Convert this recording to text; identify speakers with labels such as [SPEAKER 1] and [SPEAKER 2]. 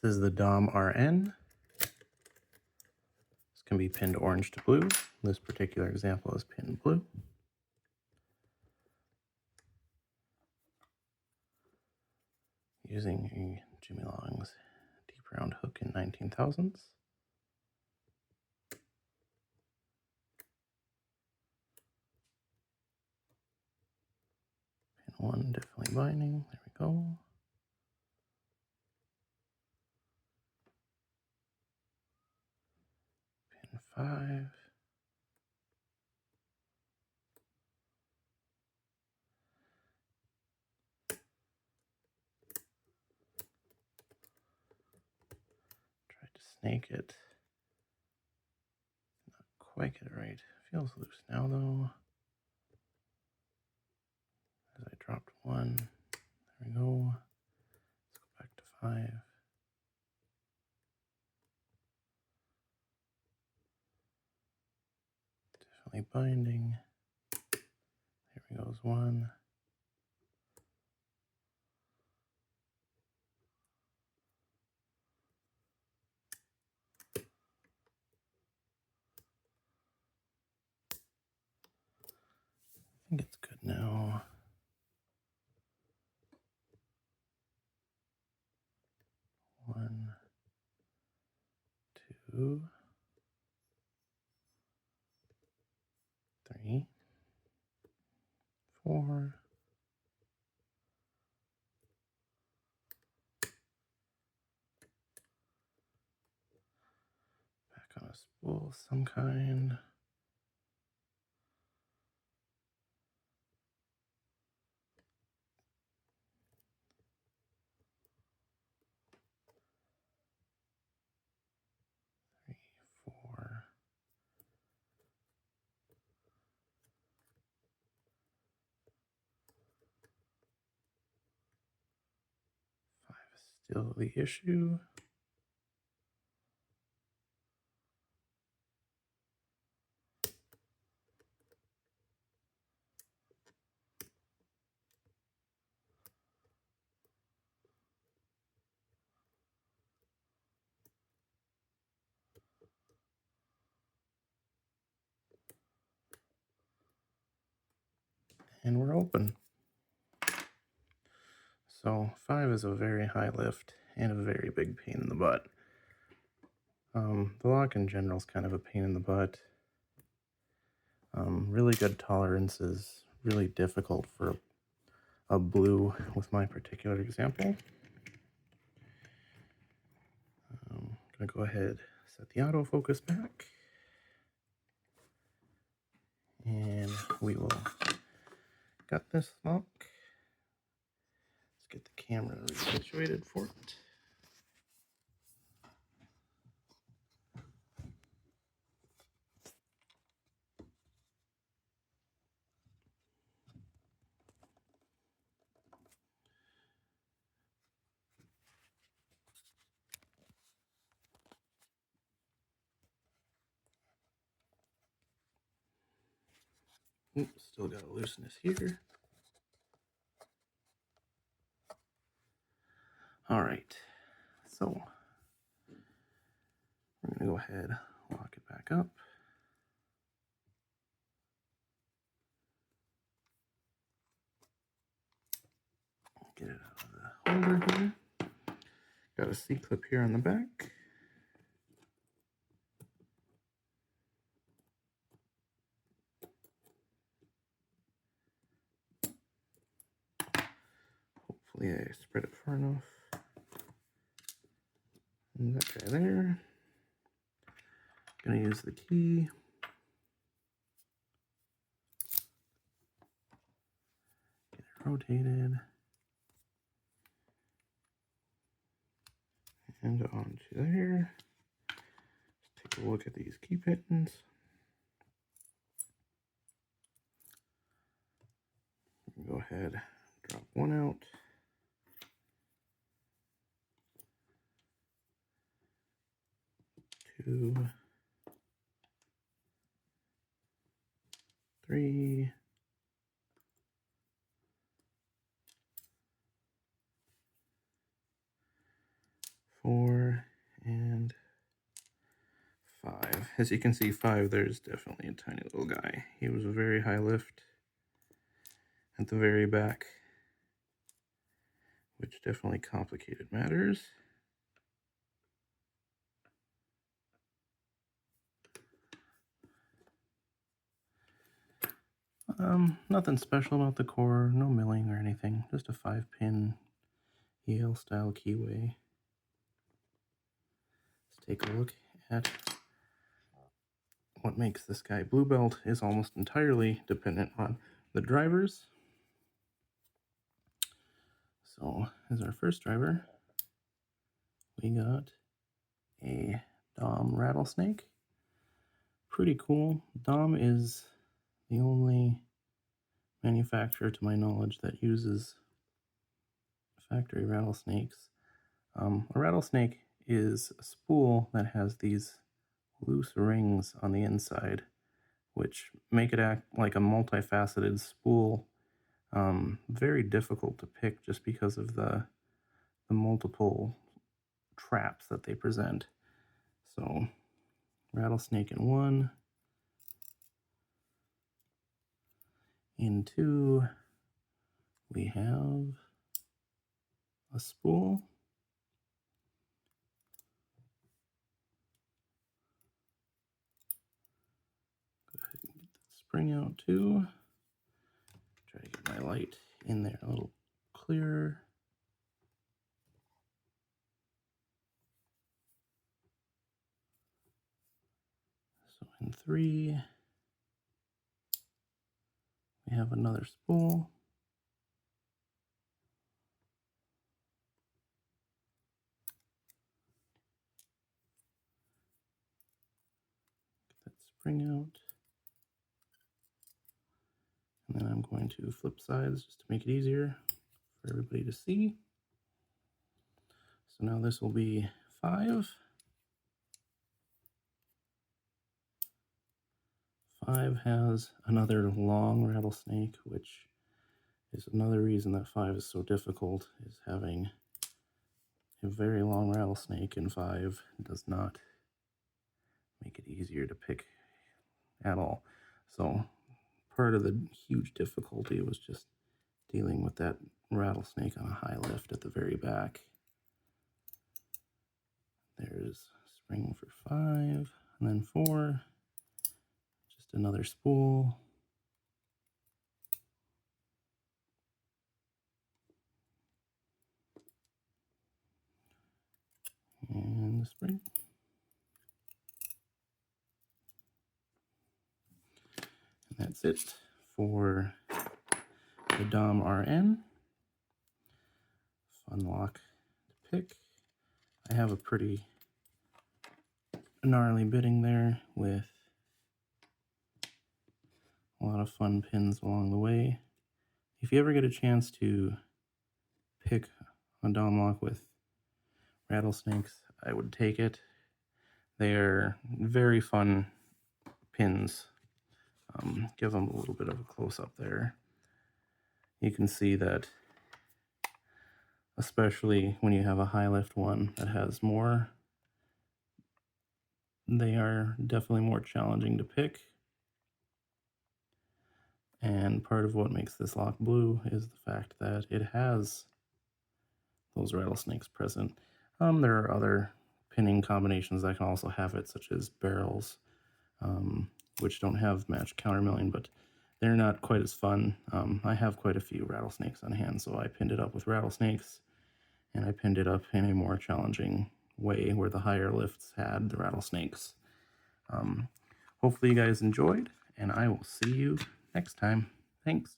[SPEAKER 1] is the Dom RN. This can be pinned orange to blue. This particular example is pinned blue. Using a Jimmy Long's deep round hook in 19,000s. Pin 1 definitely binding. There we go. Pin 5. Tried to snake it. Not quite get it right. Feels loose now though. As I dropped 1. There we go. Let's go back to 5. Definitely binding. There goes 1. I think it's good now. 1, 2, 3, 4. Back on a spool of some kind. Still the issue. And we're open. So 5 is a very high lift and a very big pain in the butt. The lock in general is kind of a pain in the butt. Really good tolerance is really difficult for a blue with my particular example. I'm gonna go ahead, set the autofocus back, and we will got this lock. Let's get the camera situated for it. Oops, still got a looseness here. All right, so we're gonna go ahead, lock it back up. Get it out of the holder here. Got a C-clip here on the back. Hopefully I spread it far enough. And that guy there. Gonna use the key. Get it rotated. And onto there. Let's take a look at these key pins. Go ahead, drop 1 out. 2, 3, 4, as you can see, 5, there's definitely a tiny little guy. He was a very high lift at the very back, which definitely complicated matters. Nothing special about the core, no milling or anything, just a 5-pin EL style keyway. Let's take a look at what makes this guy. Blue Belt is almost entirely dependent on the drivers. So as our first driver, we got a Dom rattlesnake. Pretty cool. Dom is the only manufacturer, to my knowledge, that uses factory rattlesnakes. A rattlesnake is a spool that has these loose rings on the inside, which make it act like a multifaceted spool. Very difficult to pick just because of the multiple traps that they present. So, rattlesnake in 1. In 2, we have a spool. Go ahead and get that spring out too. Try to get my light in there a little clearer. So in 3, we have another spool. Get that spring out. And then I'm going to flip sides just to make it easier for everybody to see. So now this will be 5. 5 has another long rattlesnake, which is another reason that 5 is so difficult, is having a very long rattlesnake in 5 does not make it easier to pick at all. So part of the huge difficulty was just dealing with that rattlesnake on a high lift at the very back. There's spring for 5, and then 4, just another spool. And the spring. And that's it for the Dom RN. Fun lock to pick. I have a pretty gnarly bitting there with a lot of fun pins along the way. If you ever get a chance to pick a Dom lock with rattlesnakes, I would take it. They are very fun pins. Give them a little bit of a close-up there. You can see that, especially when you have a high lift one that has more, they are definitely more challenging to pick. And part of what makes this lock blue is the fact that it has those rattlesnakes present. There are other pinning combinations that can also have it, such as barrels, which don't have matched countermilling, but they're not quite as fun. I have quite a few rattlesnakes on hand, so I pinned it up with rattlesnakes, and I pinned it up in a more challenging way where the higher lifts had the rattlesnakes. Hopefully you guys enjoyed, and I will see you next time. Thanks.